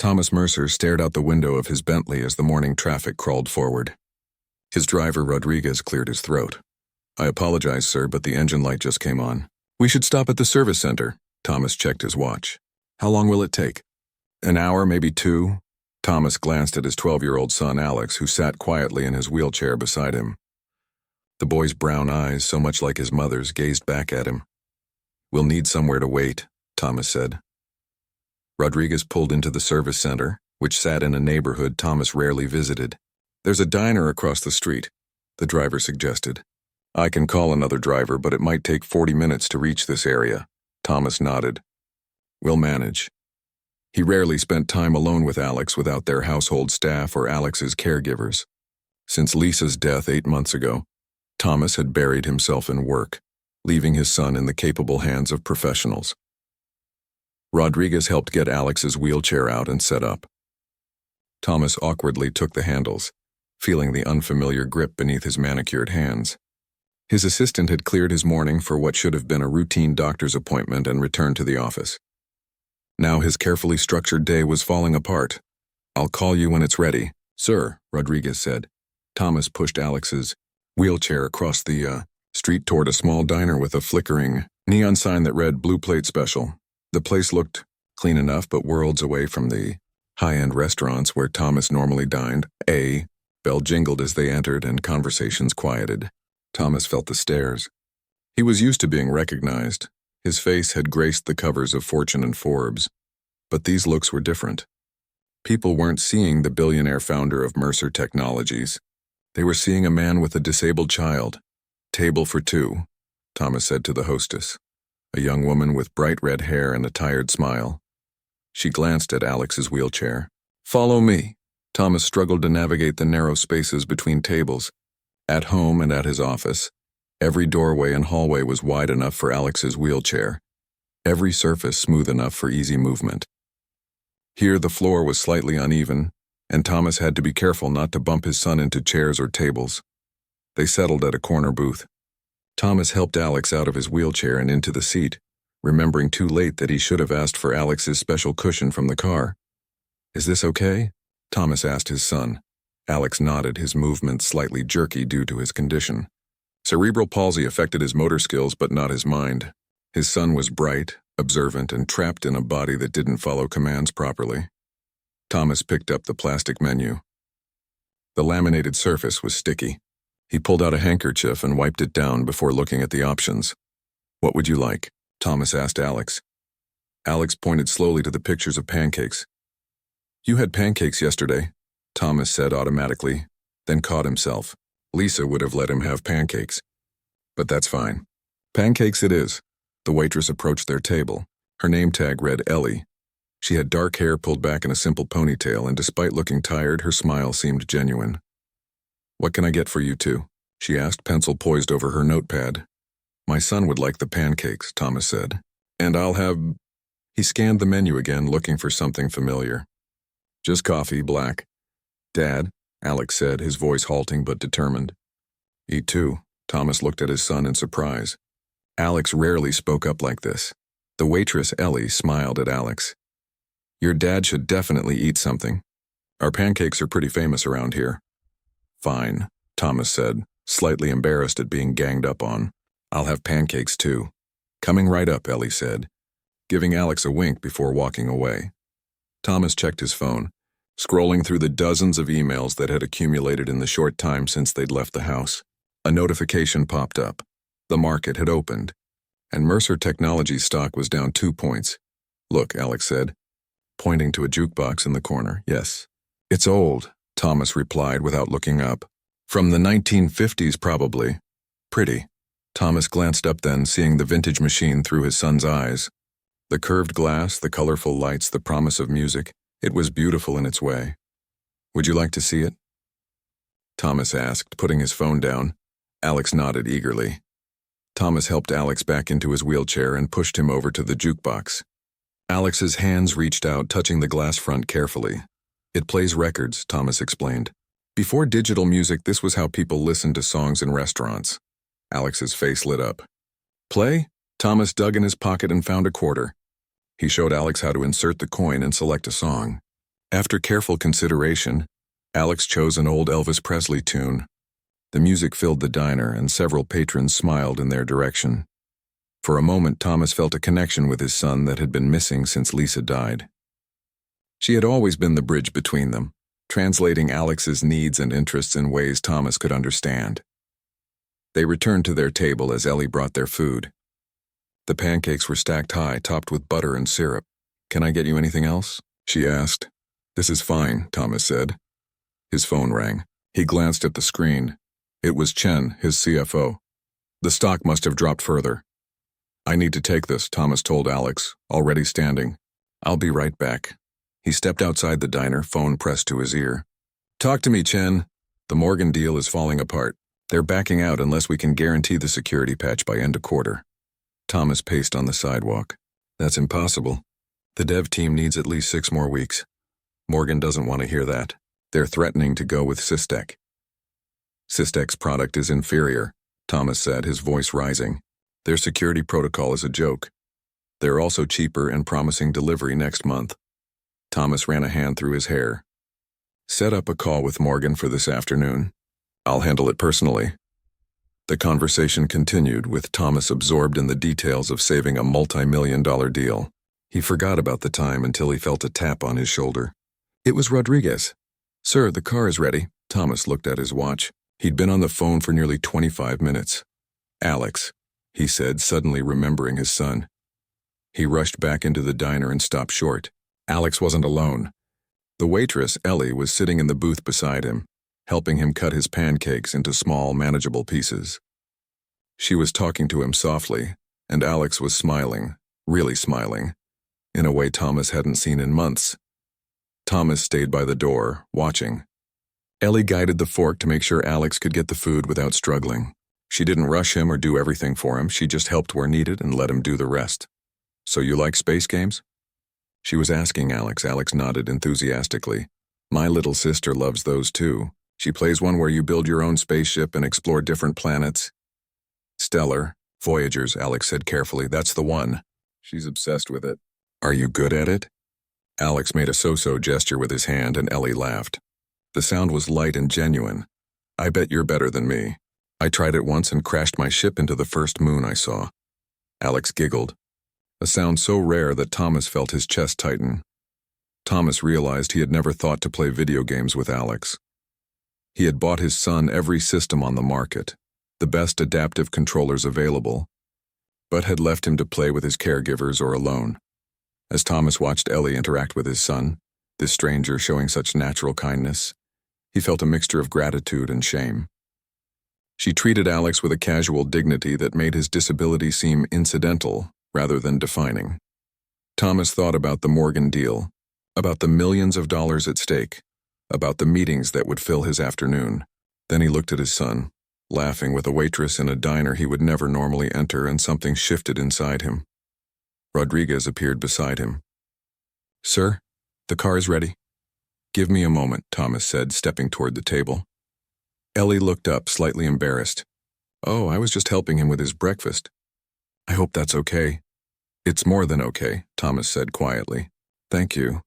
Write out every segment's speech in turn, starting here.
Thomas Mercer stared out the window of his Bentley as the morning traffic crawled forward. His driver, Rodriguez, cleared his throat. "I apologize, sir, but the engine light just came on. We should stop at the service center." Thomas checked his watch. "How long will it take?" "An hour, maybe 2. Thomas glanced at his 12-year-old son, Alex, who sat quietly in his wheelchair beside him. The boy's brown eyes, so much like his mother's, gazed back at him. "We'll need somewhere to wait," Thomas said. Rodriguez pulled into the service center, which sat in a neighborhood Thomas rarely visited. "There's a diner across the street," the driver suggested. "I can call another driver, but it might take 40 minutes to reach this area." Thomas nodded. "We'll manage." He rarely spent time alone with Alex without their household staff or Alex's caregivers. Since Lisa's death 8 months ago, Thomas had buried himself in work, leaving his son in the capable hands of professionals. Rodriguez helped get Alex's wheelchair out and set up. Thomas awkwardly took the handles, feeling the unfamiliar grip beneath his manicured hands. His assistant had cleared his morning for what should have been a routine doctor's appointment and returned to the office. Now his carefully structured day was falling apart. "I'll call you when it's ready, sir," Rodriguez said. Thomas pushed Alex's wheelchair across the street toward a small diner with a flickering neon sign that read "Blue Plate Special." The place looked clean enough, but worlds away from the high-end restaurants where Thomas normally dined. A bell jingled as they entered and conversations quieted. Thomas felt the stares. He was used to being recognized. His face had graced the covers of Fortune and Forbes. But these looks were different. People weren't seeing the billionaire founder of Mercer Technologies. They were seeing a man with a disabled child. "Table for 2, Thomas said to the hostess, a young woman with bright red hair and a tired smile. She glanced at Alex's wheelchair. "Follow me." Thomas struggled to navigate the narrow spaces between tables. At home and at his office, every doorway and hallway was wide enough for Alex's wheelchair, every surface smooth enough for easy movement. Here the floor was slightly uneven, and Thomas had to be careful not to bump his son into chairs or tables. They settled at a corner booth. Thomas helped Alex out of his wheelchair and into the seat, remembering too late that he should have asked for Alex's special cushion from the car. "Is this okay?" Thomas asked his son. Alex nodded, his movements slightly jerky due to his condition. Cerebral palsy affected his motor skills but not his mind. His son was bright, observant, and trapped in a body that didn't follow commands properly. Thomas picked up the plastic menu. The laminated surface was sticky. He pulled out a handkerchief and wiped it down before looking at the options. "What would you like?" Thomas asked Alex. Alex pointed slowly to the pictures of pancakes. "You had pancakes yesterday," Thomas said automatically, then caught himself. Lisa would have let him have pancakes. "But that's fine. Pancakes it is." The waitress approached their table. Her name tag read Ellie. She had dark hair pulled back in a simple ponytail, and despite looking tired, her smile seemed genuine. "What can I get for you two?" she asked, pencil poised over her notepad. "My son would like the pancakes," Thomas said. "And I'll have—" He scanned the menu again, looking for something familiar. "Just coffee, black." "Dad," Alex said, his voice halting but determined. "Eat too." Thomas looked at his son in surprise. Alex rarely spoke up like this. The waitress, Ellie, smiled at Alex. "Your dad should definitely eat something. Our pancakes are pretty famous around here." "Fine," Thomas said, slightly embarrassed at being ganged up on. "I'll have pancakes too." "Coming right up," Ellie said, giving Alex a wink before walking away. Thomas checked his phone, scrolling through the dozens of emails that had accumulated in the short time since they'd left the house. A notification popped up. The market had opened, and Mercer Technologies stock was down 2 points. "Look," Alex said, pointing to a jukebox in the corner. "Yes." "It's old," Thomas replied without looking up. "From the 1950s, probably." "Pretty." Thomas glanced up then, seeing the vintage machine through his son's eyes. The curved glass, the colorful lights, the promise of music. It was beautiful in its way. "Would you like to see it?" Thomas asked, putting his phone down. Alex nodded eagerly. Thomas helped Alex back into his wheelchair and pushed him over to the jukebox. Alex's hands reached out, touching the glass front carefully. "It plays records," Thomas explained. "Before digital music, this was how people listened to songs in restaurants." Alex's face lit up. "Play?" Thomas dug in his pocket and found a quarter. He showed Alex how to insert the coin and select a song. After careful consideration, Alex chose an old Elvis Presley tune. The music filled the diner, and several patrons smiled in their direction. For a moment, Thomas felt a connection with his son that had been missing since Lisa died. She had always been the bridge between them, translating Alex's needs and interests in ways Thomas could understand. They returned to their table as Ellie brought their food. The pancakes were stacked high, topped with butter and syrup. "Can I get you anything else?" she asked. "This is fine," Thomas said. His phone rang. He glanced at the screen. It was Chen, his CFO. "The stock must have dropped further." "I need to take this," Thomas told Alex, already standing. "I'll be right back." He stepped outside the diner, phone pressed to his ear. "Talk to me, Chen. The Morgan deal is falling apart. They're backing out unless we can guarantee the security patch by end of quarter." Thomas paced on the sidewalk. "That's impossible. The dev team needs at least 6 more weeks. Morgan doesn't want to hear that. They're threatening to go with Systec." "Systec's product is inferior," Thomas said, his voice rising. "Their security protocol is a joke. They're also cheaper and promising delivery next month." Thomas ran a hand through his hair. "Set up a call with Morgan for this afternoon. I'll handle it personally." The conversation continued, with Thomas absorbed in the details of saving a multi-million-dollar deal. He forgot about the time until he felt a tap on his shoulder. It was Rodriguez. "Sir, the car is ready." Thomas looked at his watch. He'd been on the phone for nearly 25 minutes. "Alex," he said, suddenly remembering his son. He rushed back into the diner and stopped short. Alex wasn't alone. The waitress, Ellie, was sitting in the booth beside him, helping him cut his pancakes into small, manageable pieces. She was talking to him softly, and Alex was smiling, really smiling, in a way Thomas hadn't seen in months. Thomas stayed by the door, watching. Ellie guided the fork to make sure Alex could get the food without struggling. She didn't rush him or do everything for him. She just helped where needed and let him do the rest. "So you like space games?" She was asking Alex. Alex nodded enthusiastically. "My little sister loves those too. She plays one where you build your own spaceship and explore different planets." "Stellar. Voyagers," Alex said carefully. "That's the one. She's obsessed with it." "Are you good at it?" Alex made a so-so gesture with his hand, and Ellie laughed. The sound was light and genuine. "I bet you're better than me. I tried it once and crashed my ship into the first moon I saw." Alex giggled, a sound so rare that Thomas felt his chest tighten. Thomas realized he had never thought to play video games with Alex. He had bought his son every system on the market, the best adaptive controllers available, but had left him to play with his caregivers or alone. As Thomas watched Ellie interact with his son, this stranger showing such natural kindness, he felt a mixture of gratitude and shame. She treated Alex with a casual dignity that made his disability seem incidental rather than defining. Thomas thought about the Morgan deal, about the millions of dollars at stake, about the meetings that would fill his afternoon. Then he looked at his son, laughing with a waitress in a diner he would never normally enter, and something shifted inside him. Rodriguez appeared beside him. "Sir, the car is ready." "Give me a moment," Thomas said, stepping toward the table. Ellie looked up, slightly embarrassed. "Oh, I was just helping him with his breakfast." "I hope that's okay." "It's more than okay," Thomas said quietly. "Thank you."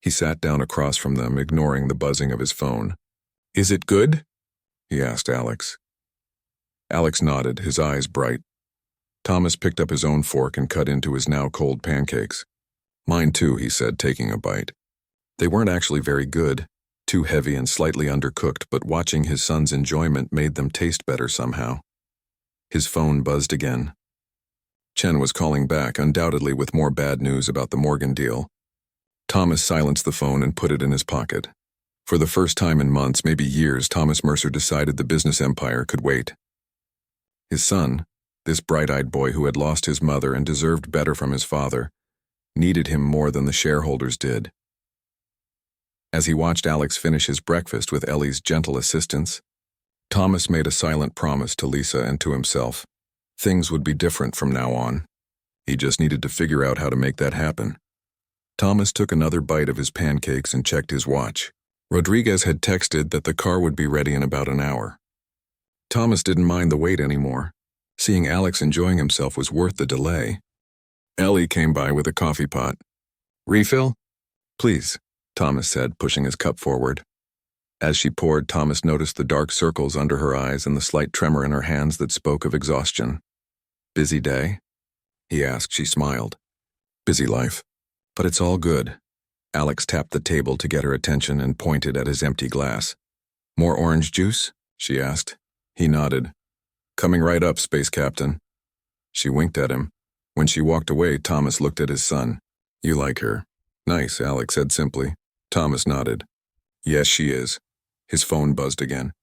He sat down across from them, ignoring the buzzing of his phone. "Is it good?" he asked Alex. Alex nodded, his eyes bright. Thomas picked up his own fork and cut into his now cold pancakes. "Mine too," he said, taking a bite. They weren't actually very good, too heavy and slightly undercooked, but watching his son's enjoyment made them taste better somehow. His phone buzzed again. Chen was calling back, undoubtedly with more bad news about the Morgan deal. Thomas silenced the phone and put it in his pocket. For the first time in months, maybe years, Thomas Mercer decided the business empire could wait. His son, this bright-eyed boy who had lost his mother and deserved better from his father, needed him more than the shareholders did. As he watched Alex finish his breakfast with Ellie's gentle assistance, Thomas made a silent promise to Lisa and to himself. Things would be different from now on. He just needed to figure out how to make that happen. Thomas took another bite of his pancakes and checked his watch. Rodriguez had texted that the car would be ready in about an hour. Thomas didn't mind the wait anymore. Seeing Alex enjoying himself was worth the delay. Ellie came by with a coffee pot. "Refill?" "Please." Thomas said, pushing his cup forward. As she poured, Thomas noticed the dark circles under her eyes and the slight tremor in her hands that spoke of exhaustion. "Busy day?" he asked. She smiled. "Busy life. But it's all good." Alex tapped the table to get her attention and pointed at his empty glass. "More orange juice?" she asked. He nodded. "Coming right up, Space Captain." She winked at him. When she walked away, Thomas looked at his son. "You like her?" "Nice," Alex said simply. Thomas nodded. "Yes, she is." His phone buzzed again.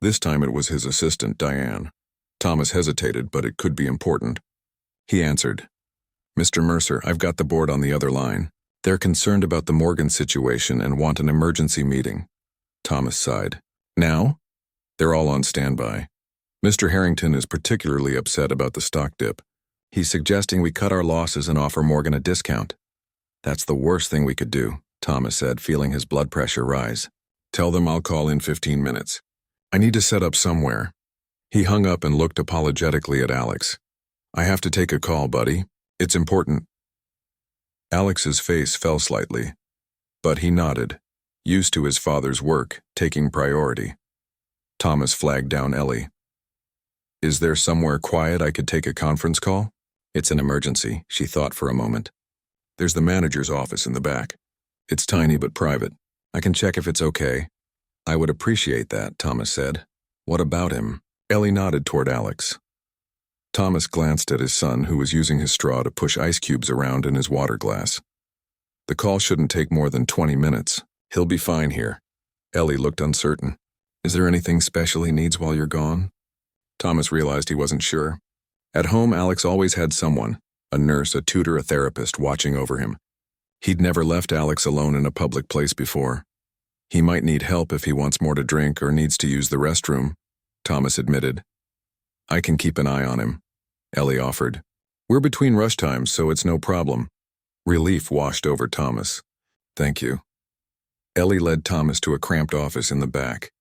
This time it was his assistant, Diane. Thomas hesitated, but it could be important. He answered. "Mr. Mercer, I've got the board on the other line. They're concerned about the Morgan situation and want an emergency meeting." Thomas sighed. "Now?" "They're all on standby. Mr. Harrington is particularly upset about the stock dip. He's suggesting we cut our losses and offer Morgan a discount." "That's the worst thing we could do," Thomas said, feeling his blood pressure rise. "Tell them I'll call in 15 minutes. I need to set up somewhere." He hung up and looked apologetically at Alex. "I have to take a call, buddy. It's important." Alex's face fell slightly, but he nodded, used to his father's work, taking priority. Thomas flagged down Ellie. "Is there somewhere quiet I could take a conference call?" "It's an emergency," she thought for a moment. "There's the manager's office in the back. It's tiny but private. I can check if it's okay." "I would appreciate that," Thomas said. "What about him?" Ellie nodded toward Alex. Thomas glanced at his son, who was using his straw to push ice cubes around in his water glass. "The call shouldn't take more than 20 minutes. He'll be fine here." Ellie looked uncertain. "Is there anything special he needs while you're gone?" Thomas realized he wasn't sure. At home, Alex always had someone, a nurse, a tutor, a therapist, watching over him. He'd never left Alex alone in a public place before. He might need help if he wants more to drink or needs to use the restroom, Thomas admitted. "I can keep an eye on him," Ellie offered. "We're between rush times, so it's no problem." Relief washed over Thomas. "Thank you." Ellie led Thomas to a cramped office in the back.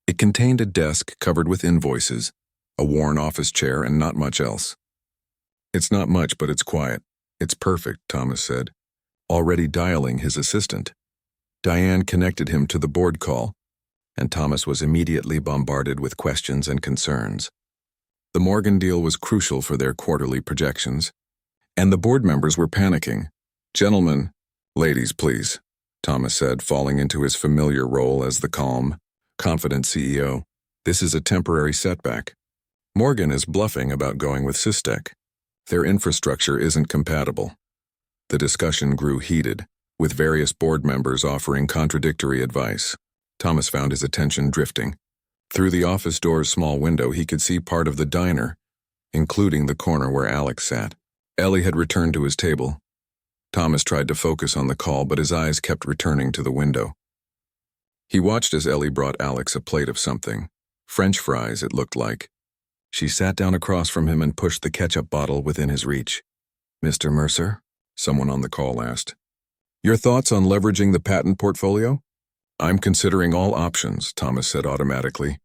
It contained a desk covered with invoices, a worn office chair, and not much else. "It's not much, but it's quiet. It's perfect," Thomas said, already dialing his assistant. Diane connected him to the board call, and Thomas was immediately bombarded with questions and concerns. The Morgan deal was crucial for their quarterly projections, and the board members were panicking. "Gentlemen, ladies, please," Thomas said, falling into his familiar role as the calm, confident CEO. "This is a temporary setback. Morgan is bluffing about going with Systec. Their infrastructure isn't compatible." The discussion grew heated, with various board members offering contradictory advice. Thomas found his attention drifting. Through the office door's small window, he could see part of the diner, including the corner where Alex sat. Ellie had returned to his table. Thomas tried to focus on the call, but his eyes kept returning to the window. He watched as Ellie brought Alex a plate of something. French fries, it looked like. She sat down across from him and pushed the ketchup bottle within his reach. "Mr. Mercer?" someone on the call asked. "Your thoughts on leveraging the patent portfolio?" "I'm considering all options," Thomas said automatically,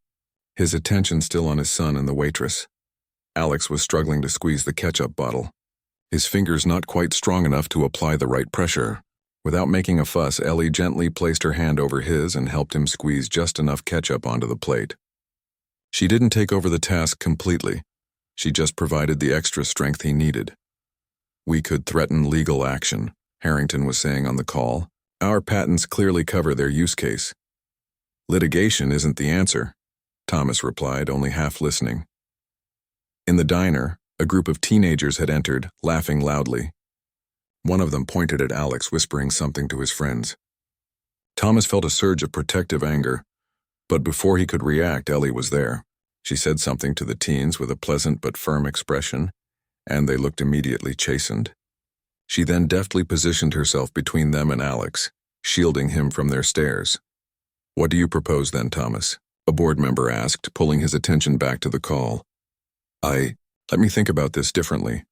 his attention still on his son and the waitress. Alex was struggling to squeeze the ketchup bottle, his fingers not quite strong enough to apply the right pressure. Without making a fuss, Ellie gently placed her hand over his and helped him squeeze just enough ketchup onto the plate. She didn't take over the task completely. She just provided the extra strength he needed. "We could threaten legal action," Harrington was saying on the call. "Our patents clearly cover their use case." "Litigation isn't the answer," Thomas replied, only half listening. In the diner, a group of teenagers had entered, laughing loudly. One of them pointed at Alex, whispering something to his friends. Thomas felt a surge of protective anger, but before he could react, Ellie was there. She said something to the teens with a pleasant but firm expression, and they looked immediately chastened. She then deftly positioned herself between them and Alex, shielding him from their stares. "What do you propose then, Thomas?" a board member asked, pulling his attention back to the call. Let me think about this differently,"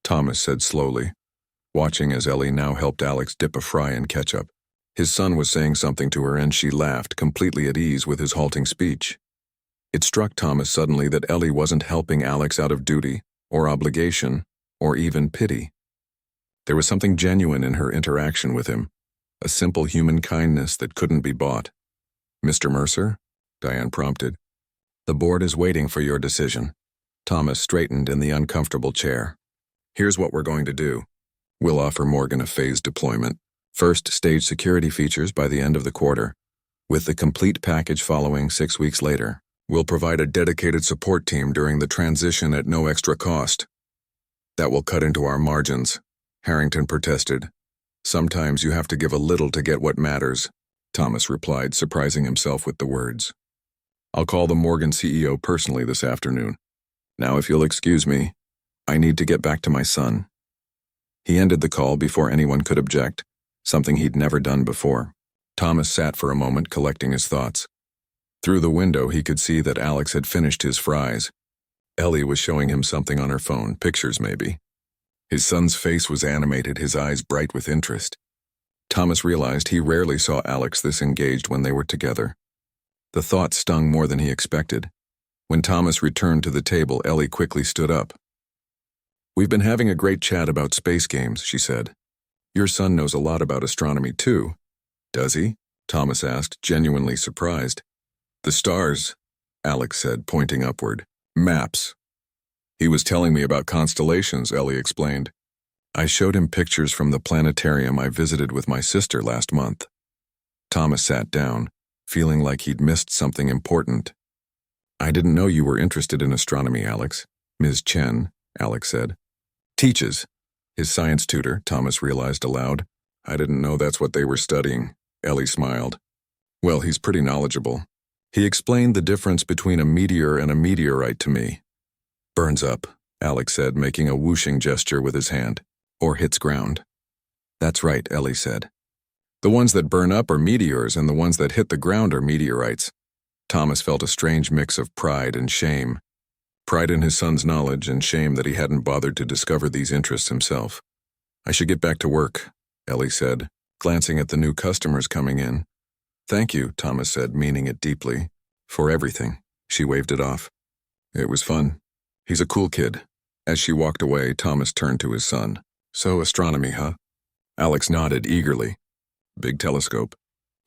Thomas said slowly, watching as Ellie now helped Alex dip a fry in ketchup. His son was saying something to her and she laughed, completely at ease with his halting speech. It struck Thomas suddenly that Ellie wasn't helping Alex out of duty, or obligation, or even pity. There was something genuine in her interaction with him, a simple human kindness that couldn't be bought. "Mr. Mercer?" Diane prompted. "The board is waiting for your decision." Thomas straightened in the uncomfortable chair. "Here's what we're going to do. We'll offer Morgan a phased deployment. First stage security features by the end of the quarter, with the complete package following 6 weeks later. We'll provide a dedicated support team during the transition at no extra cost. That will cut into our margins," Harrington protested. "Sometimes you have to give a little to get what matters," Thomas replied, surprising himself with the words. "I'll call the Morgan CEO personally this afternoon. Now, if you'll excuse me, I need to get back to my son." He ended the call before anyone could object, something he'd never done before. Thomas sat for a moment collecting his thoughts. Through the window he could see that Alex had finished his fries. Ellie was showing him something on her phone, pictures maybe. His son's face was animated, his eyes bright with interest. Thomas realized he rarely saw Alex this engaged when they were together. The thought stung more than he expected. When Thomas returned to the table, Ellie quickly stood up. "We've been having a great chat about space games," she said. "Your son knows a lot about astronomy too." "Does he?" Thomas asked, genuinely surprised. "The stars," Alex said, pointing upward. "Maps." "He was telling me about constellations," Ellie explained. "I showed him pictures from the planetarium I visited with my sister last month." Thomas sat down, feeling like he'd missed something important. "I didn't know you were interested in astronomy, Alex." "Ms. Chen," Alex said. "Teaches." "His science tutor," Thomas realized aloud. "I didn't know that's what they were studying." Ellie smiled. "Well, he's pretty knowledgeable. He explained the difference between a meteor and a meteorite to me." "Burns up," Alex said, making a whooshing gesture with his hand. "Or hits ground." "That's right," Ellie said. "The ones that burn up are meteors, and the ones that hit the ground are meteorites." Thomas felt a strange mix of pride and shame. Pride in his son's knowledge and shame that he hadn't bothered to discover these interests himself. "I should get back to work," Ellie said, glancing at the new customers coming in. "Thank you," Thomas said, meaning it deeply. "For everything." She waved it off. "It was fun. He's a cool kid." As she walked away, Thomas turned to his son. "So astronomy, huh?" Alex nodded eagerly. "Big telescope.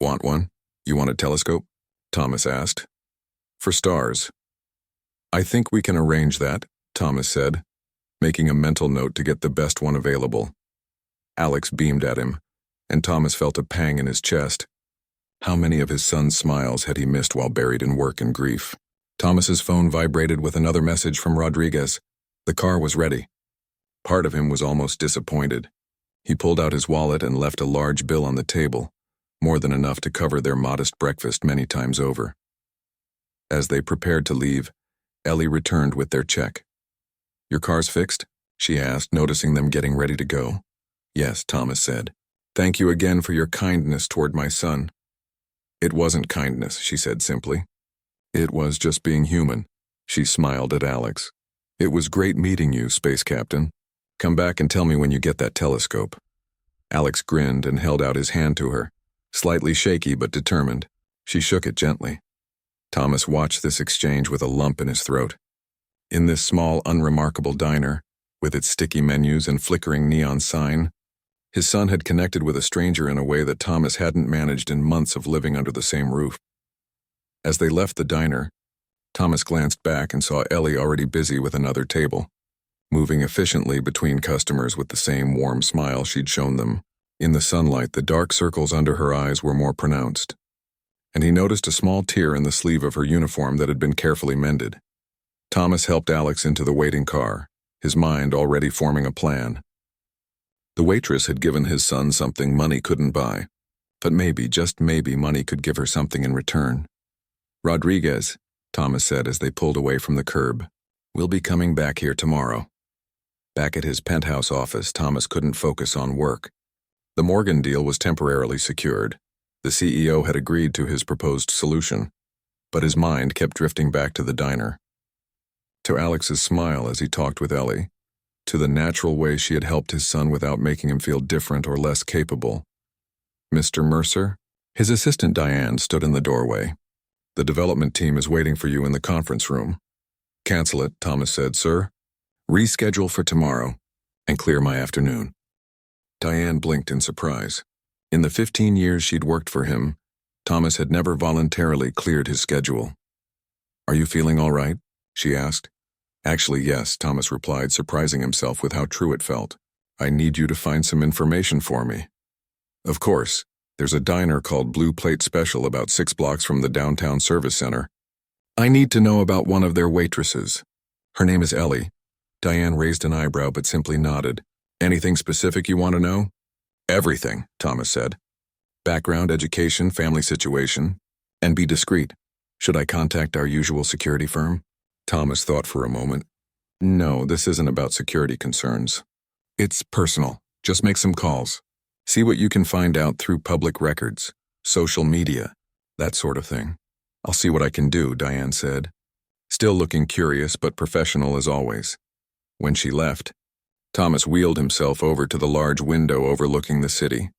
Want one? You want a telescope?" Thomas asked. "For stars." "I think we can arrange that," Thomas said, making a mental note to get the best one available. Alex beamed at him, and Thomas felt a pang in his chest. How many of his son's smiles had he missed while buried in work and grief? Thomas's phone vibrated with another message from Rodriguez. The car was ready. Part of him was almost disappointed. He pulled out his wallet and left a large bill on the table, more than enough to cover their modest breakfast many times over. As they prepared to leave, Ellie returned with their check. "Your car's fixed?" she asked, noticing them getting ready to go. "Yes," Thomas said. "Thank you again for your kindness toward my son." "It wasn't kindness," she said simply. "It was just being human." She smiled at Alex. "It was great meeting you, Space Captain. Come back and tell me when you get that telescope." Alex grinned and held out his hand to her, slightly shaky but determined. She shook it gently. Thomas watched this exchange with a lump in his throat. In this small, unremarkable diner, with its sticky menus and flickering neon sign, his son had connected with a stranger in a way that Thomas hadn't managed in months of living under the same roof. As they left the diner, Thomas glanced back and saw Ellie already busy with another table, moving efficiently between customers with the same warm smile she'd shown them. In the sunlight, the dark circles under her eyes were more pronounced, and he noticed a small tear in the sleeve of her uniform that had been carefully mended. Thomas helped Alex into the waiting car, his mind already forming a plan. The waitress had given his son something money couldn't buy, but maybe, just maybe, money could give her something in return. "Rodriguez," Thomas said as they pulled away from the curb, "we'll be coming back here tomorrow." Back at his penthouse office, Thomas couldn't focus on work. The Morgan deal was temporarily secured. The CEO had agreed to his proposed solution, but his mind kept drifting back to the diner. To Alex's smile as he talked with Ellie, to the natural way she had helped his son without making him feel different or less capable. "Mr. Mercer?" His assistant Diane stood in the doorway. "The development team is waiting for you in the conference room." "Cancel it," Thomas said. "Sir, reschedule for tomorrow and clear my afternoon." Diane blinked in surprise. In the 15 years she'd worked for him, Thomas had never voluntarily cleared his schedule. "Are you feeling all right?" she asked. "Actually, yes," Thomas replied, surprising himself with how true it felt. "I need you to find some information for me." "Of course. There's a diner called Blue Plate Special about 6 blocks from the downtown service center. I need to know about one of their waitresses. Her name is Ellie." Diane raised an eyebrow but simply nodded. "Anything specific you want to know?" "Everything," Thomas said. "Background, education, family situation. And be discreet. Should I contact our usual security firm?" Thomas thought for a moment. "No, this isn't about security concerns. It's personal. Just make some calls. See what you can find out through public records, social media, that sort of thing." "I'll see what I can do," Diane said, still looking curious but professional as always. When she left, Thomas wheeled himself over to the large window overlooking the city.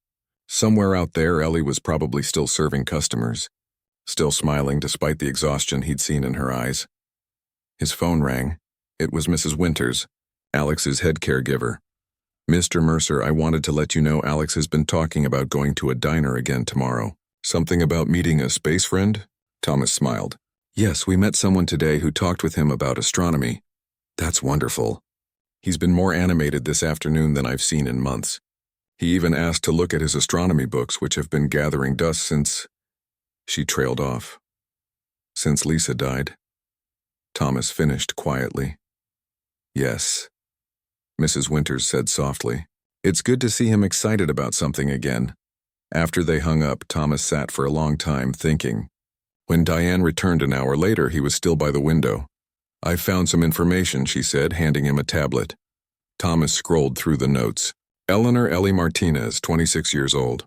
Somewhere out there, Ellie was probably still serving customers, still smiling despite the exhaustion he'd seen in her eyes. His phone rang. It was Mrs. Winters, Alex's head caregiver. "Mr. Mercer, I wanted to let you know Alex has been talking about going to a diner again tomorrow." "Something about meeting a space friend?" Thomas smiled. "Yes, we met someone today who talked with him about astronomy." "That's wonderful. He's been more animated this afternoon than I've seen in months. He even asked to look at his astronomy books, which have been gathering dust since—" She trailed off. "Since Lisa died." Thomas finished quietly. "Yes," Mrs. Winters said softly. "It's good to see him excited about something again." After they hung up, Thomas sat for a long time thinking. When Diane returned an hour later, he was still by the window. "I found some information," she said, handing him a tablet. Thomas scrolled through the notes. Eleanor Ellie Martinez, 26 years old.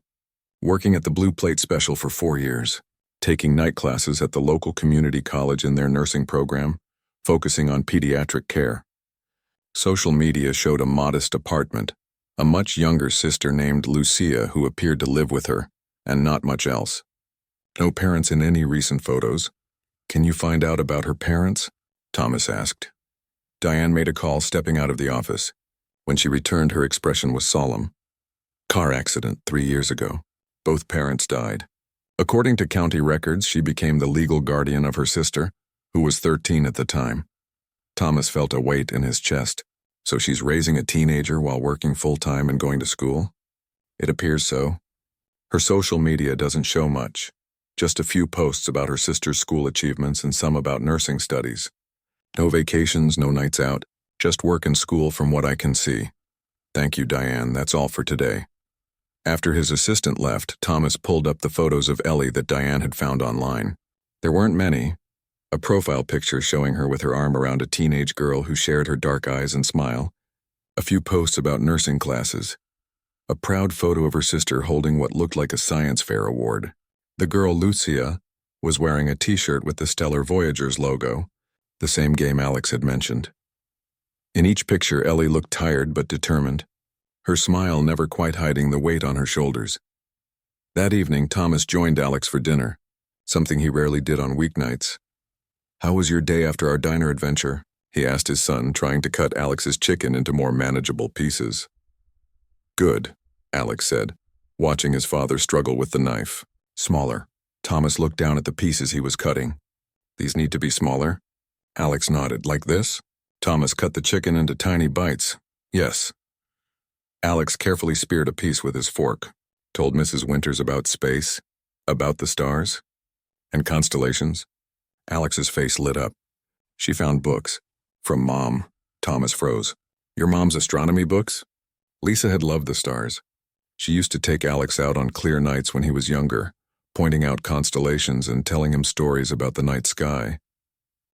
Working at the Blue Plate Special for 4 years. Taking night classes at the local community college in their nursing program, focusing on pediatric care. Social media showed a modest apartment, a much younger sister named Lucia who appeared to live with her, and not much else. No parents in any recent photos. "Can you find out about her parents?" Thomas asked. Diane made a call, stepping out of the office. When she returned, her expression was solemn. "Car accident 3 years ago. Both parents died. According to county records, she became the legal guardian of her sister, who was 13 at the time." Thomas felt a weight in his chest. "So she's raising a teenager while working full-time and going to school?" "It appears so. Her social media doesn't show much. Just a few posts about her sister's school achievements and some about nursing studies. No vacations, no nights out, just work and school from what I can see." "Thank you, Diane. That's all for today." After his assistant left, Thomas pulled up the photos of Ellie that Diane had found online. There weren't many. A profile picture showing her with her arm around a teenage girl who shared her dark eyes and smile. A few posts about nursing classes. A proud photo of her sister holding what looked like a science fair award. The girl, Lucia, was wearing a t-shirt with the Stellar Voyagers logo, the same game Alex had mentioned. In each picture, Ellie looked tired but determined, her smile never quite hiding the weight on her shoulders. That evening, Thomas joined Alex for dinner, something he rarely did on weeknights. "How was your day after our diner adventure?" he asked his son, trying to cut Alex's chicken into more manageable pieces. "Good," Alex said, watching his father struggle with the knife. "Smaller." Thomas looked down at the pieces he was cutting. "These need to be smaller?" Alex nodded. "Like this?" Thomas cut the chicken into tiny bites. "Yes." Alex carefully speared a piece with his fork, told Mrs. Winters about space, about the stars, and constellations. Alex's face lit up. "She found books. From Mom." Thomas froze. "Your mom's astronomy books?" Lisa had loved the stars. She used to take Alex out on clear nights when he was younger, pointing out constellations and telling him stories about the night sky.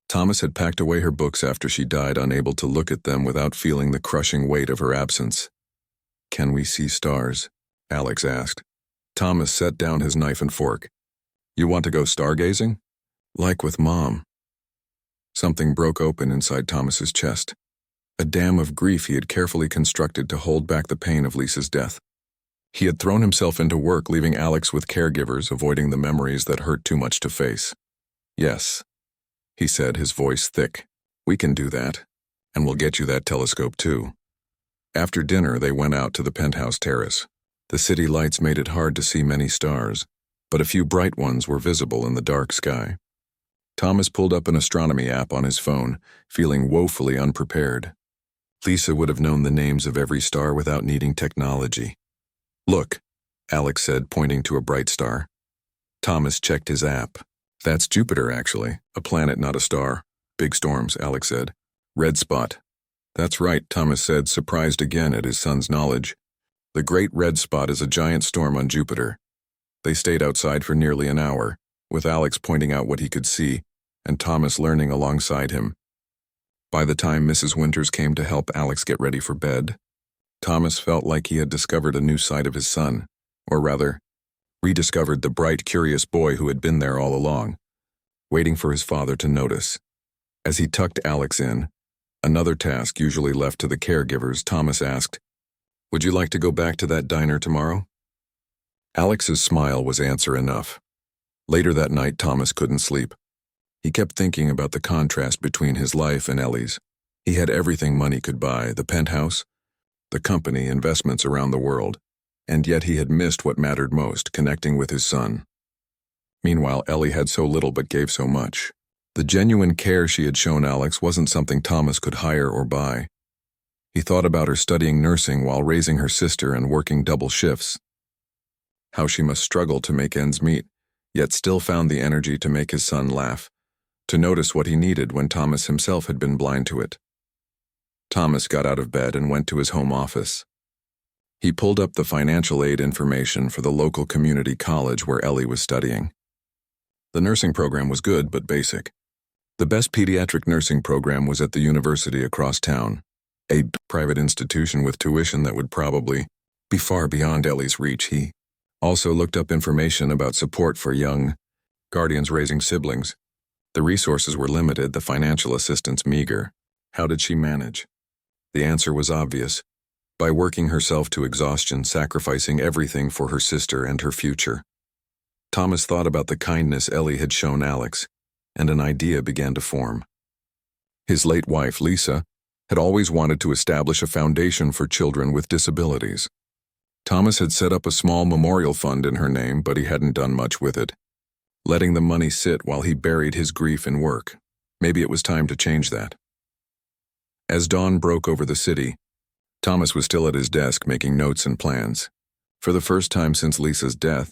Thomas had packed away her books after she died, unable to look at them without feeling the crushing weight of her absence. "Can we see stars?" Alex asked. Thomas set down his knife and fork. "You want to go stargazing?" "Like with Mom." Something broke open inside Thomas's chest. A dam of grief he had carefully constructed to hold back the pain of Lisa's death. He had thrown himself into work, leaving Alex with caregivers, avoiding the memories that hurt too much to face. "Yes," he said, his voice thick. "We can do that. And we'll get you that telescope too." After dinner, they went out to the penthouse terrace. The city lights made it hard to see many stars, but a few bright ones were visible in the dark sky. Thomas pulled up an astronomy app on his phone, feeling woefully unprepared. Lisa would have known the names of every star without needing technology. "Look," Alex said, pointing to a bright star. Thomas checked his app. "That's Jupiter, actually. A planet, not a star. Big storms," Alex said. "Red spot." "That's right," Thomas said, surprised again at his son's knowledge. "The Great Red Spot is a giant storm on Jupiter." They stayed outside for nearly an hour, with Alex pointing out what he could see, and Thomas learning alongside him. By the time Mrs. Winters came to help Alex get ready for bed, Thomas felt like he had discovered a new side of his son, or rather, rediscovered the bright, curious boy who had been there all along, waiting for his father to notice. As he tucked Alex in, another task usually left to the caregivers, Thomas asked, "Would you like to go back to that diner tomorrow?" Alex's smile was answer enough. Later that night, Thomas couldn't sleep. He kept thinking about the contrast between his life and Ellie's. He had everything money could buy, the penthouse, the company, investments around the world, and yet he had missed what mattered most, connecting with his son. Meanwhile, Ellie had so little but gave so much. The genuine care she had shown Alex wasn't something Thomas could hire or buy. He thought about her studying nursing while raising her sister and working double shifts. How she must struggle to make ends meet, yet still found the energy to make his son laugh, to notice what he needed when Thomas himself had been blind to it. Thomas got out of bed and went to his home office. He pulled up the financial aid information for the local community college where Ellie was studying. The nursing program was good but basic. The best pediatric nursing program was at the university across town, a private institution with tuition that would probably be far beyond Ellie's reach. He also looked up information about support for young guardians raising siblings. The resources were limited, the financial assistance meager. How did she manage? The answer was obvious. By working herself to exhaustion, sacrificing everything for her sister and her future. Thomas thought about the kindness Ellie had shown Alex, and an idea began to form. His late wife, Lisa, had always wanted to establish a foundation for children with disabilities. Thomas had set up a small memorial fund in her name, but he hadn't done much with it, letting the money sit while he buried his grief in work. Maybe it was time to change that. As dawn broke over the city, Thomas was still at his desk making notes and plans. For the first time since Lisa's death,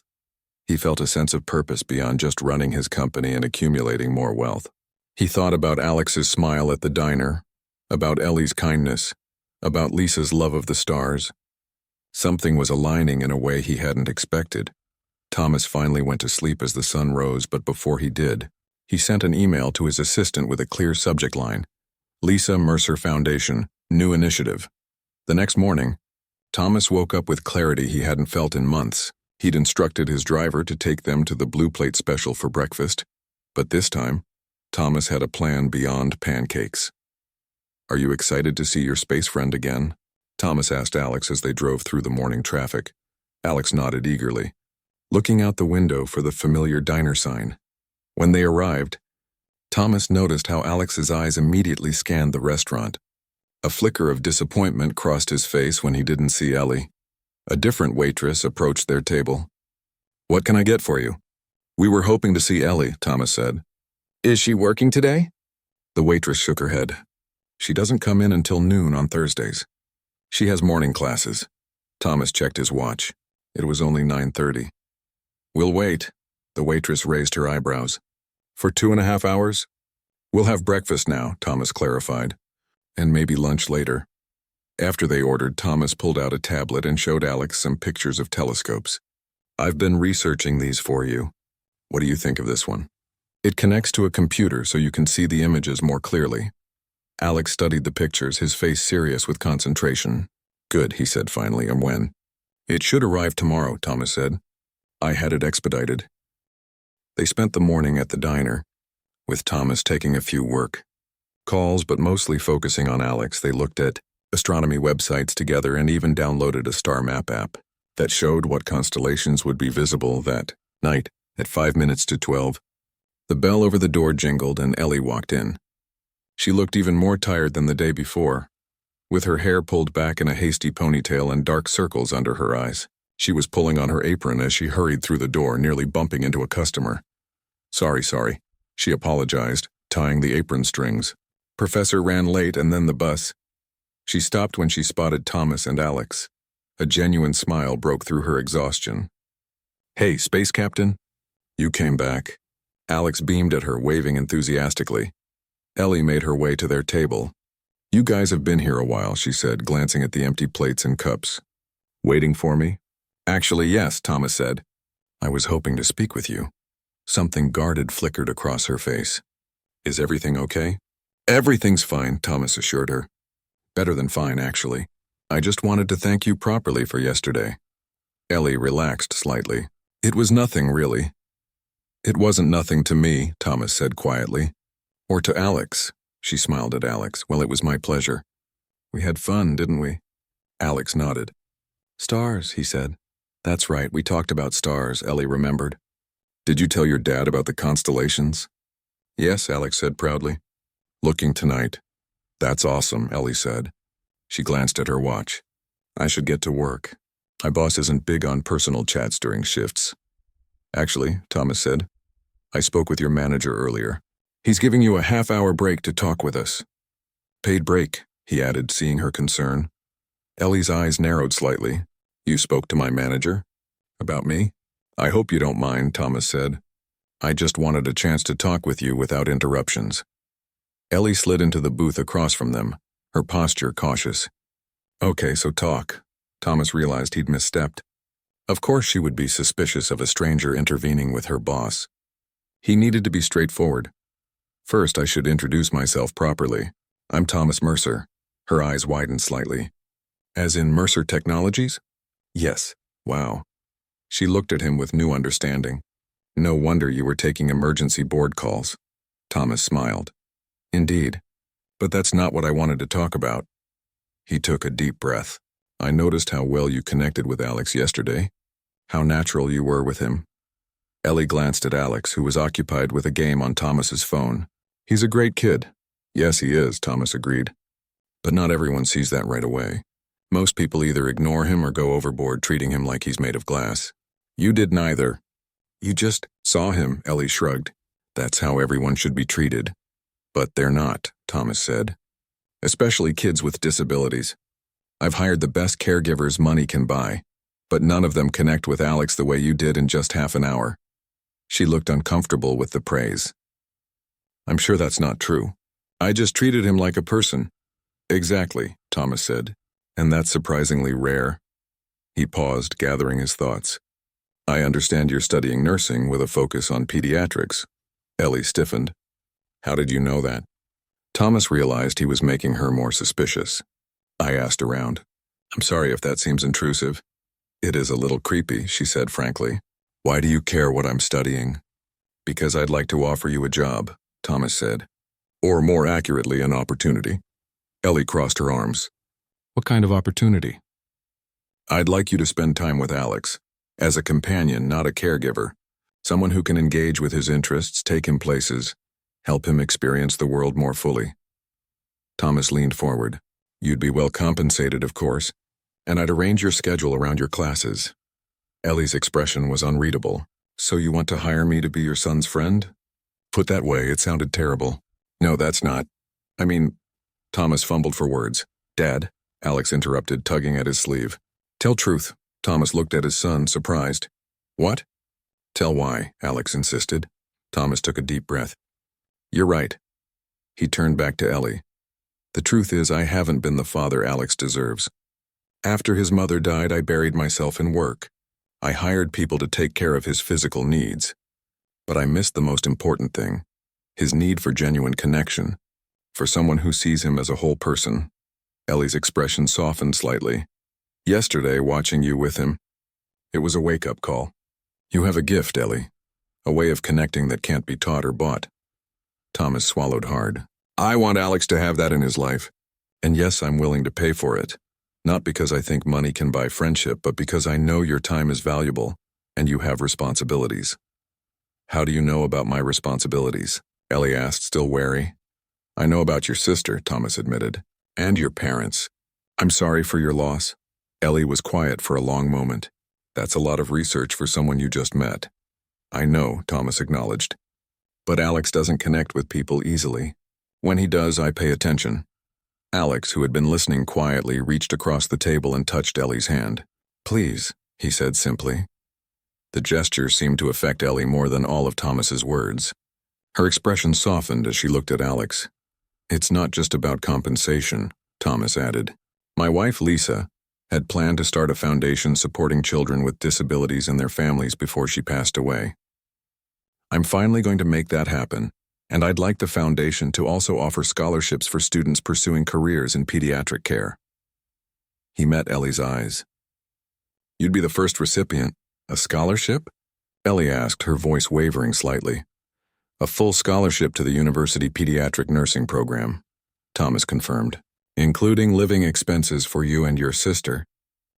he felt a sense of purpose beyond just running his company and accumulating more wealth. He thought about Alex's smile at the diner, about Ellie's kindness, about Lisa's love of the stars. Something was aligning in a way he hadn't expected. Thomas finally went to sleep as the sun rose, but before he did, he sent an email to his assistant with a clear subject line: Lisa Mercer Foundation, new initiative. The next morning, Thomas woke up with clarity he hadn't felt in months. He'd instructed his driver to take them to the Blue Plate special for breakfast, but this time, Thomas had a plan beyond pancakes. "Are you excited to see your space friend again?" Thomas asked Alex as they drove through the morning traffic. Alex nodded eagerly, looking out the window for the familiar diner sign. When they arrived, Thomas noticed how Alex's eyes immediately scanned the restaurant. A flicker of disappointment crossed his face when he didn't see Ellie. A different waitress approached their table. "What can I get for you?" "We were hoping to see Ellie," Thomas said. "Is she working today?" The waitress shook her head. "She doesn't come in until noon on Thursdays. She has morning classes." Thomas checked his watch. It was only 9:30. "We'll wait." The waitress raised her eyebrows. "For 2.5 hours? We'll have breakfast now," Thomas clarified. "And maybe lunch later." After they ordered, Thomas pulled out a tablet and showed Alex some pictures of telescopes. "I've been researching these for you. What do you think of this one? It connects to a computer so you can see the images more clearly." Alex studied the pictures, his face serious with concentration. "Good," he said finally. "And when?" "It should arrive tomorrow," Thomas said. "I had it expedited." They spent the morning at the diner, with Thomas taking a few work calls but mostly focusing on Alex. They looked at astronomy websites together and even downloaded a star map app that showed what constellations would be visible that night at 5 minutes to 12. The bell over the door jingled and Ellie walked in. She looked even more tired than the day before, with her hair pulled back in a hasty ponytail and dark circles under her eyes. She was pulling on her apron as she hurried through the door, nearly bumping into a customer. Sorry, she apologized, tying the apron strings. Professor ran late and then the bus. She stopped when she spotted Thomas and Alex. A genuine smile broke through her exhaustion. Hey, Space Captain. You came back. Alex beamed at her, waving enthusiastically. Ellie made her way to their table. You guys have been here a while, she said, glancing at the empty plates and cups. Waiting for me? Actually, yes, Thomas said. I was hoping to speak with you. Something guarded flickered across her face. Is everything okay? Everything's fine, Thomas assured her. Better than fine, actually. I just wanted to thank you properly for yesterday. Ellie relaxed slightly. It was nothing, really. It wasn't nothing to me, Thomas said quietly. Or to Alex. She smiled at Alex. Well, it was my pleasure. We had fun, didn't we? Alex nodded. Stars, he said. That's right, we talked about stars, Ellie remembered. Did you tell your dad about the constellations? Yes, Alex said proudly. Looking tonight. That's awesome, Ellie said. She glanced at her watch. I should get to work. My boss isn't big on personal chats during shifts. Actually, Thomas said, I spoke with your manager earlier. He's giving you a half-hour break to talk with us. Paid break, he added, seeing her concern. Ellie's eyes narrowed slightly. You spoke to my manager? About me? I hope you don't mind, Thomas said. I just wanted a chance to talk with you without interruptions. Ellie slid into the booth across from them, her posture cautious. Okay, so talk. Thomas realized he'd misstepped. Of course she would be suspicious of a stranger intervening with her boss. He needed to be straightforward. First, I should introduce myself properly. I'm Thomas Mercer. Her eyes widened slightly. As in Mercer Technologies? Yes. Wow. She looked at him with new understanding. No wonder you were taking emergency board calls. Thomas smiled. Indeed. But that's not what I wanted to talk about. He took a deep breath. I noticed how well you connected with Alex yesterday. How natural you were with him. Ellie glanced at Alex, who was occupied with a game on Thomas's phone. He's a great kid. Yes, he is, Thomas agreed. But not everyone sees that right away. Most people either ignore him or go overboard, treating him like he's made of glass. You did neither. You just saw him, Ellie shrugged. That's how everyone should be treated. But they're not, Thomas said. Especially kids with disabilities. I've hired the best caregivers money can buy, but none of them connect with Alex the way you did in just half an hour. She looked uncomfortable with the praise. I'm sure that's not true. I just treated him like a person. Exactly, Thomas said, and that's surprisingly rare. He paused, gathering his thoughts. I understand you're studying nursing with a focus on pediatrics. Ellie stiffened. How did you know that? Thomas realized he was making her more suspicious. I asked around. I'm sorry if that seems intrusive. It is a little creepy, she said frankly. Why do you care what I'm studying? Because I'd like to offer you a job, Thomas said. Or more accurately, an opportunity. Ellie crossed her arms. What kind of opportunity? I'd like you to spend time with Alex. As a companion, not a caregiver. Someone who can engage with his interests, take him places, help him experience the world more fully. Thomas leaned forward. You'd be well compensated, of course, and I'd arrange your schedule around your classes. Ellie's expression was unreadable. So you want to hire me to be your son's friend? Put that way, it sounded terrible. No, that's not. I mean, Thomas fumbled for words. Dad, Alex interrupted, tugging at his sleeve. Tell truth. Thomas looked at his son, surprised. What? Tell why, Alex insisted. Thomas took a deep breath. You're right. He turned back to Ellie. The truth is, I haven't been the father Alex deserves. After his mother died, I buried myself in work. I hired people to take care of his physical needs. But I missed the most important thing, his need for genuine connection, for someone who sees him as a whole person. Ellie's expression softened slightly. Yesterday, watching you with him, it was a wake-up call. You have a gift, Ellie, a way of connecting that can't be taught or bought. Thomas swallowed hard. I want Alex to have that in his life. And yes, I'm willing to pay for it. Not because I think money can buy friendship, but because I know your time is valuable, and you have responsibilities. How do you know about my responsibilities? Ellie asked, still wary. I know about your sister, Thomas admitted, and your parents. I'm sorry for your loss. Ellie was quiet for a long moment. That's a lot of research for someone you just met. I know, Thomas acknowledged. But Alex doesn't connect with people easily. When he does, I pay attention. Alex, who had been listening quietly, reached across the table and touched Ellie's hand. Please, he said simply. The gesture seemed to affect Ellie more than all of Thomas's words. Her expression softened as she looked at Alex. It's not just about compensation, Thomas added. My wife, Lisa, had planned to start a foundation supporting children with disabilities and their families before she passed away. I'm finally going to make that happen, and I'd like the foundation to also offer scholarships for students pursuing careers in pediatric care. He met Ellie's eyes. You'd be the first recipient. A scholarship? Ellie asked, her voice wavering slightly. A full scholarship to the university pediatric nursing program, Thomas confirmed, including living expenses for you and your sister.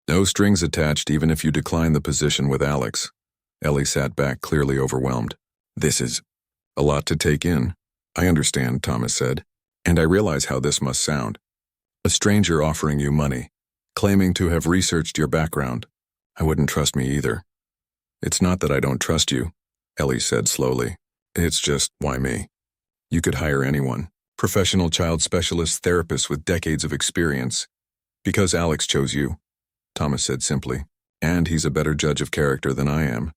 No strings attached even if you decline the position with Alex. Ellie sat back, clearly overwhelmed. This is a lot to take in. I understand, Thomas said, and I realize how this must sound. A stranger offering you money, claiming to have researched your background. I wouldn't trust me either. It's not that I don't trust you, Ellie said slowly. It's just, why me? You could hire anyone, professional child specialist, therapist with decades of experience. Because Alex chose you, Thomas said simply, and he's a better judge of character than I am.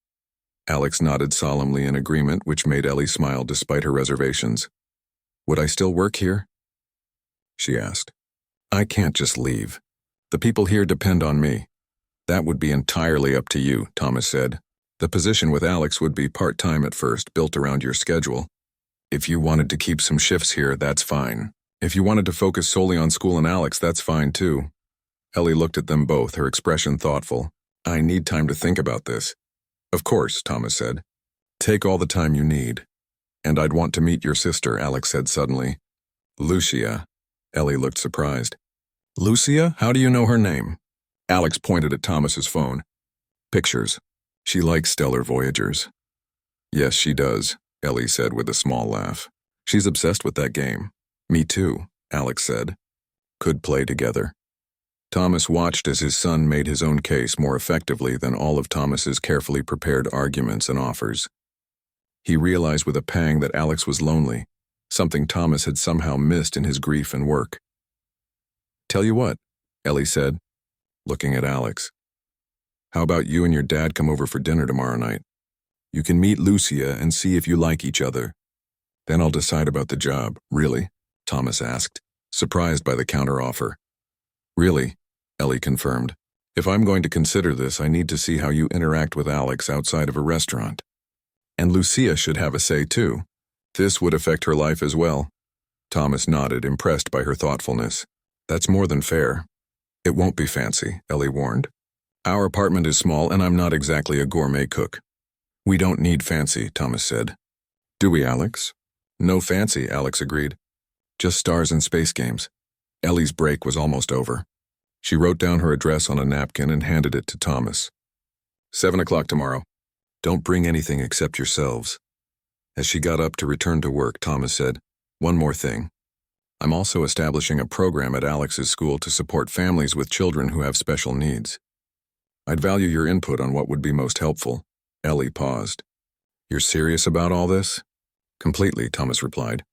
Alex nodded solemnly in agreement, which made Ellie smile despite her reservations. Would I still work here? She asked. I can't just leave. The people here depend on me. That would be entirely up to you, Thomas said. The position with Alex would be part-time at first, built around your schedule. If you wanted to keep some shifts here, that's fine. If you wanted to focus solely on school and Alex, that's fine too. Ellie looked at them both, her expression thoughtful. I need time to think about this. Of course, Thomas said. Take all the time you need. And I'd want to meet your sister, Alex said suddenly. Lucia. Ellie looked surprised. Lucia? How do you know her name? Alex pointed at Thomas's phone. Pictures. She likes stellar voyagers. Yes, she does, Ellie said with a small laugh. She's obsessed with that game. Me too, Alex said. Could play together. Thomas watched as his son made his own case more effectively than all of Thomas's carefully prepared arguments and offers. He realized with a pang that Alex was lonely, something Thomas had somehow missed in his grief and work. Tell you what, Ellie said, looking at Alex. How about you and your dad come over for dinner tomorrow night? You can meet Lucia and see if you like each other. Then I'll decide about the job. Really? Thomas asked, surprised by the counteroffer. Really? Ellie confirmed. If I'm going to consider this, I need to see how you interact with Alex outside of a restaurant. And Lucia should have a say too. This would affect her life as well. Thomas nodded, impressed by her thoughtfulness. That's more than fair. It won't be fancy, Ellie warned. Our apartment is small and I'm not exactly a gourmet cook. We don't need fancy, Thomas said. Do we, Alex? No fancy, Alex agreed. Just stars and space games. Ellie's break was almost over. She wrote down her address on a napkin and handed it to Thomas. 7 o'clock tomorrow. Don't bring anything except yourselves. As she got up to return to work, Thomas said, One more thing. I'm also establishing a program at Alex's school to support families with children who have special needs. I'd value your input on what would be most helpful. Ellie paused. You're serious about all this? Completely, Thomas replied.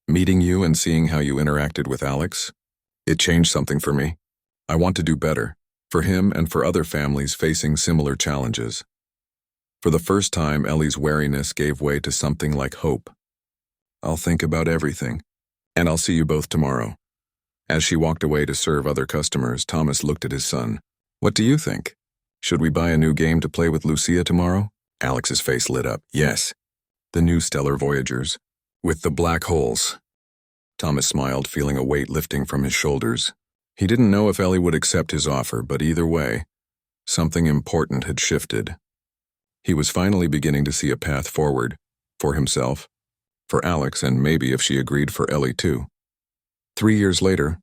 Meeting you and seeing how you interacted with Alex, it changed something for me. I want to do better, for him and for other families facing similar challenges. For the first time, Ellie's wariness gave way to something like hope. I'll think about everything, and I'll see you both tomorrow. As she walked away to serve other customers, Thomas looked at his son. What do you think? Should we buy a new game to play with Lucia tomorrow? Alex's face lit up. Yes. The new Stellar Voyagers. With the black holes. Thomas smiled, feeling a weight lifting from his shoulders. He didn't know if Ellie would accept his offer, but either way, something important had shifted. He was finally beginning to see a path forward, for himself, for Alex, and maybe if she agreed, for Ellie too. 3 years later,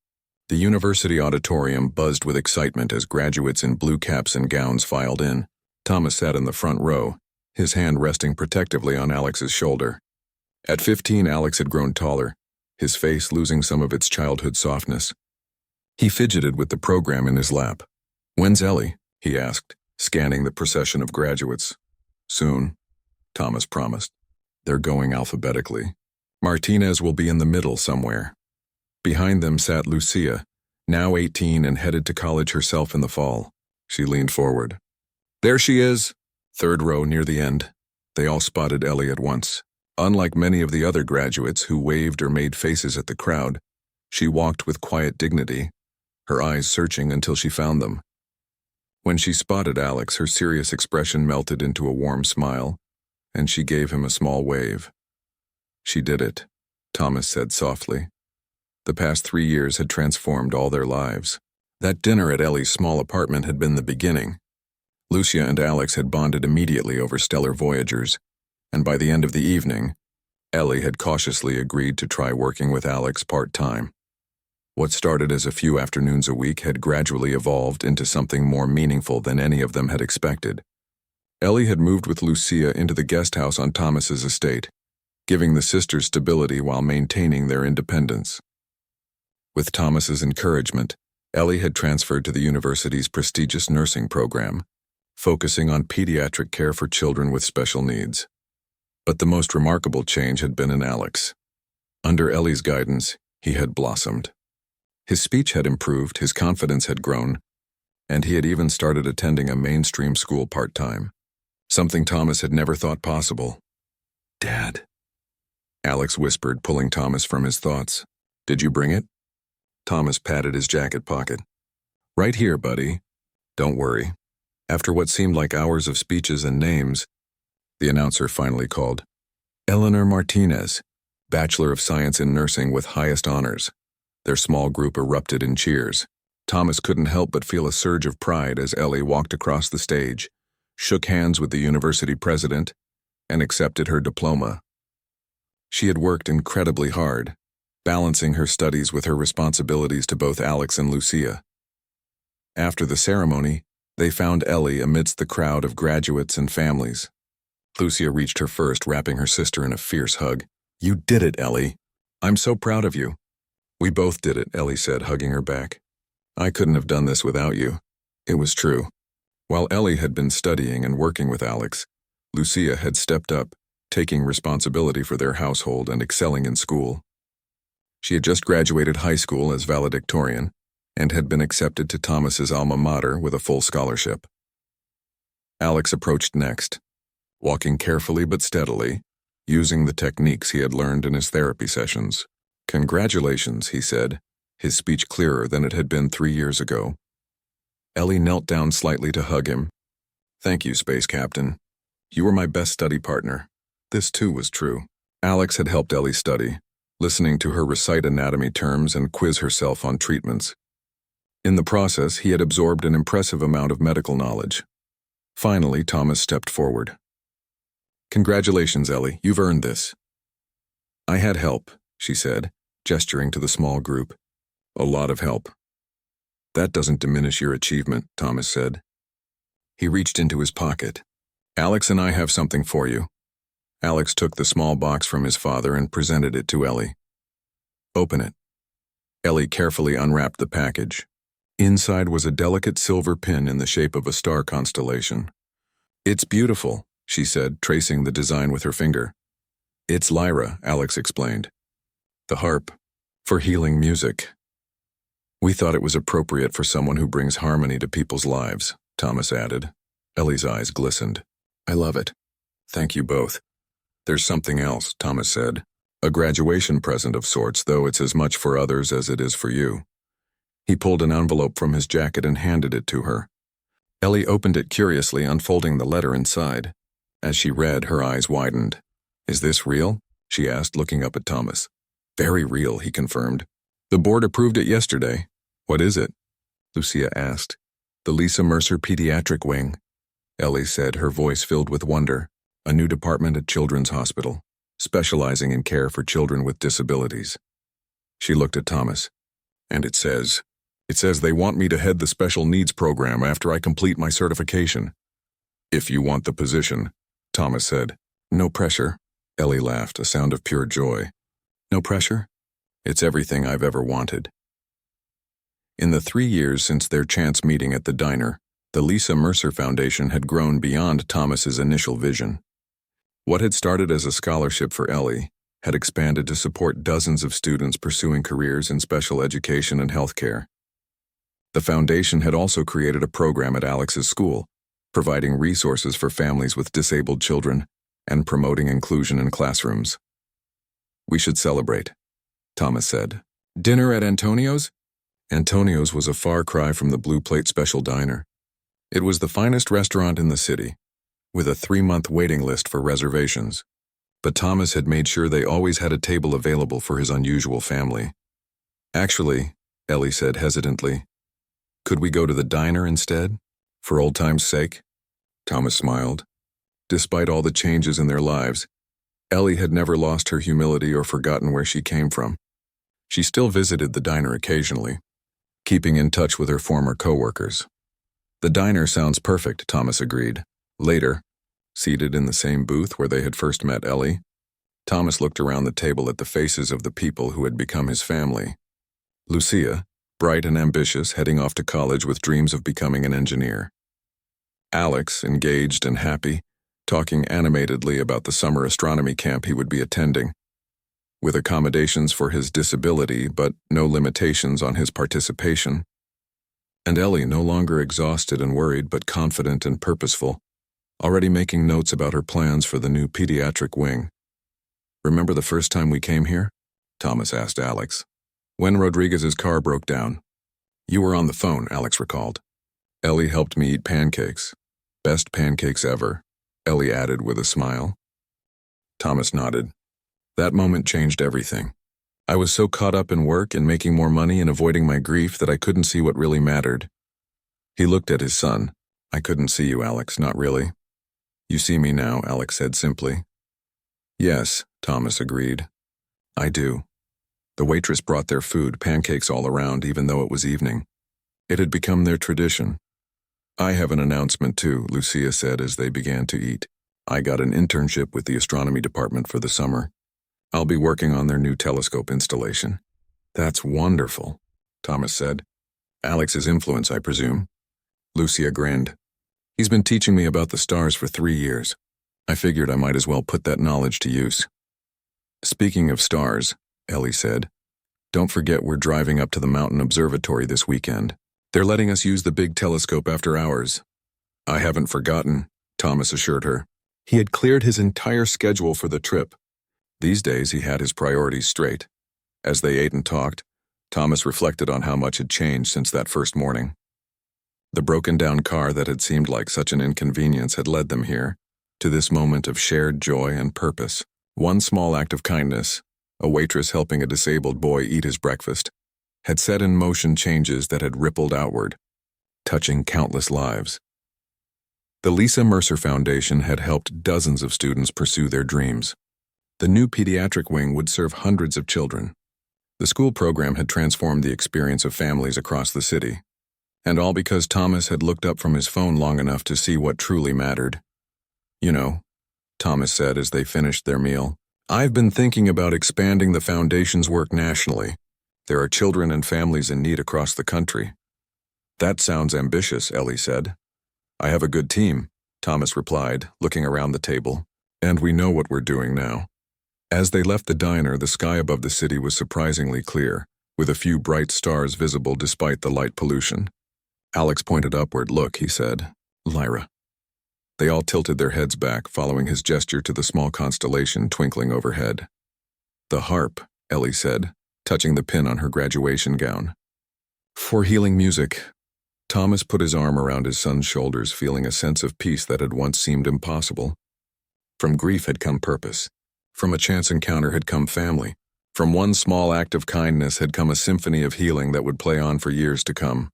the university auditorium buzzed with excitement as graduates in blue caps and gowns filed in. Thomas sat in the front row, his hand resting protectively on Alex's shoulder. At 15, Alex had grown taller, his face losing some of its childhood softness. He fidgeted with the program in his lap. When's Ellie? He asked. scanning the procession of graduates. Soon, Thomas promised. They're going alphabetically. Martinez will be in the middle somewhere. Behind them sat Lucia, now 18 and headed to college herself in the fall. She leaned forward. There she is! Third row near the end. They all spotted Ellie at once. Unlike many of the other graduates who waved or made faces at the crowd, she walked with quiet dignity, her eyes searching until she found them. When she spotted Alex, her serious expression melted into a warm smile, and she gave him a small wave. She did it, Thomas said softly. The past 3 years had transformed all their lives. That dinner at Ellie's small apartment had been the beginning. Lucia and Alex had bonded immediately over Stellar Voyagers, and by the end of the evening, Ellie had cautiously agreed to try working with Alex part-time. What started as a few afternoons a week had gradually evolved into something more meaningful than any of them had expected. Ellie had moved with Lucia into the guest house on Thomas's estate, giving the sisters stability while maintaining their independence. With Thomas's encouragement, Ellie had transferred to the university's prestigious nursing program, focusing on pediatric care for children with special needs. But the most remarkable change had been in Alex. Under Ellie's guidance, he had blossomed. His speech had improved, his confidence had grown, and he had even started attending a mainstream school part-time, something Thomas had never thought possible. Dad, Alex whispered, pulling Thomas from his thoughts. Did you bring it? Thomas patted his jacket pocket. Right here, buddy. Don't worry. After what seemed like hours of speeches and names, the announcer finally called. Eleanor Martinez, Bachelor of Science in Nursing with highest honors. Their small group erupted in cheers. Thomas couldn't help but feel a surge of pride as Ellie walked across the stage, shook hands with the university president, and accepted her diploma. She had worked incredibly hard, balancing her studies with her responsibilities to both Alex and Lucia. After the ceremony, they found Ellie amidst the crowd of graduates and families. Lucia reached her first, wrapping her sister in a fierce hug. You did it, Ellie. I'm so proud of you. We both did it, Ellie said, hugging her back. I couldn't have done this without you. It was true. While Ellie had been studying and working with Alex, Lucia had stepped up, taking responsibility for their household and excelling in school. She had just graduated high school as valedictorian and had been accepted to Thomas's alma mater with a full scholarship. Alex approached next, walking carefully but steadily, using the techniques he had learned in his therapy sessions. Congratulations, he said, his speech clearer than it had been 3 years ago. Ellie knelt down slightly to hug him. Thank you, Space Captain. You were my best study partner. This too was true. Alex had helped Ellie study, listening to her recite anatomy terms and quiz herself on treatments. In the process, he had absorbed an impressive amount of medical knowledge. Finally, Thomas stepped forward. Congratulations, Ellie, you've earned this. I had help, she said, gesturing to the small group. A lot of help. That doesn't diminish your achievement, Thomas said. He reached into his pocket. Alex and I have something for you. Alex took the small box from his father and presented it to Ellie. Open it. Ellie carefully unwrapped the package. Inside was a delicate silver pin in the shape of a star constellation. It's beautiful, she said, tracing the design with her finger. It's lyra, Alex explained. The harp, for healing music. We thought it was appropriate for someone who brings harmony to people's lives, Thomas added. Ellie's eyes glistened. I love it. Thank you both. There's something else, Thomas said. A graduation present of sorts, though it's as much for others as it is for you. He pulled an envelope from his jacket and handed it to her. Ellie opened it curiously, unfolding the letter inside. As she read, her eyes widened. Is this real? She asked, looking up at Thomas. Very real, he confirmed. The board approved it yesterday. What is it? Lucia asked. The Lisa Mercer Pediatric Wing, Ellie said, her voice filled with wonder. A new department at Children's Hospital, specializing in care for children with disabilities. She looked at Thomas. And it says they want me to head the special needs program after I complete my certification. If you want the position, Thomas said. No pressure. Ellie laughed, a sound of pure joy. No pressure? It's everything I've ever wanted. In the 3 years since their chance meeting at the diner, The Lisa Mercer Foundation had grown beyond Thomas's initial vision. What had started as a scholarship for Ellie had expanded to support dozens of students pursuing careers in special education and healthcare. The foundation had also created a program at Alex's school, providing resources for families with disabled children and promoting inclusion in classrooms. "We should celebrate," Thomas said. "Dinner at Antonio's?" Antonio's was a far cry from the Blue Plate Special Diner. It was the finest restaurant in the city, with a 3-month waiting list for reservations. But Thomas had made sure they always had a table available for his unusual family. "Actually," Ellie said hesitantly, "could we go to the diner instead, for old time's sake?" Thomas smiled. Despite all the changes in their lives, Ellie had never lost her humility or forgotten where she came from. She still visited the diner occasionally, keeping in touch with her former coworkers. "The diner sounds perfect," Thomas agreed. Later, seated in the same booth where they had first met Ellie, Thomas looked around the table at the faces of the people who had become his family. Lucia, bright and ambitious, heading off to college with dreams of becoming an engineer. Alex, engaged and happy, talking animatedly about the summer astronomy camp he would be attending, with accommodations for his disability but no limitations on his participation. And Ellie, no longer exhausted and worried but confident and purposeful, already making notes about her plans for the new pediatric wing. "Remember the first time we came here?" Thomas asked Alex. "When Rodriguez's car broke down." "You were on the phone," Alex recalled. "Ellie helped me eat pancakes. Best pancakes ever," Ellie added with a smile. Thomas nodded. "That moment changed everything. I was so caught up in work and making more money and avoiding my grief that I couldn't see what really mattered." He looked at his son. "I couldn't see you, Alex, not really." "You see me now," Alex said simply. "Yes," Thomas agreed. "I do." The waitress brought their food, pancakes all around, even though it was evening. It had become their tradition. "I have an announcement too," Lucia said as they began to eat. "I got an internship with the astronomy department for the summer. I'll be working on their new telescope installation." "That's wonderful," Thomas said. "Alex's influence, I presume." Lucia grinned. "He's been teaching me about the stars for 3 years. I figured I might as well put that knowledge to use." "Speaking of stars," Ellie said, "don't forget we're driving up to the mountain observatory this weekend. They're letting us use the big telescope after hours." "I haven't forgotten," Thomas assured her. He had cleared his entire schedule for the trip. These days he had his priorities straight. As they ate and talked, Thomas reflected on how much had changed since that first morning. The broken-down car that had seemed like such an inconvenience had led them here, to this moment of shared joy and purpose. One small act of kindness, a waitress helping a disabled boy eat his breakfast, had set in motion changes that had rippled outward, touching countless lives. The Lisa Mercer Foundation had helped dozens of students pursue their dreams. The new pediatric wing would serve hundreds of children. The school program had transformed the experience of families across the city. And all because Thomas had looked up from his phone long enough to see what truly mattered. "You know," Thomas said as they finished their meal, "I've been thinking about expanding the foundation's work nationally. There are children and families in need across the country." "That sounds ambitious," Ellie said. "I have a good team," Thomas replied, looking around the table. "And we know what we're doing now." As they left the diner, the sky above the city was surprisingly clear, with a few bright stars visible despite the light pollution. Alex pointed upward. "Look," he said. "Lyra." They all tilted their heads back, following his gesture to the small constellation twinkling overhead. "The harp," Ellie said, touching the pin on her graduation gown. "For healing music." Thomas put his arm around his son's shoulders, feeling a sense of peace that had once seemed impossible. From grief had come purpose. From a chance encounter had come family. From one small act of kindness had come a symphony of healing that would play on for years to come.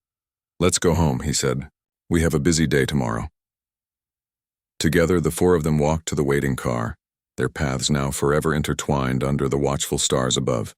"Let's go home," he said. "We have a busy day tomorrow." Together, the four of them walked to the waiting car, their paths now forever intertwined under the watchful stars above.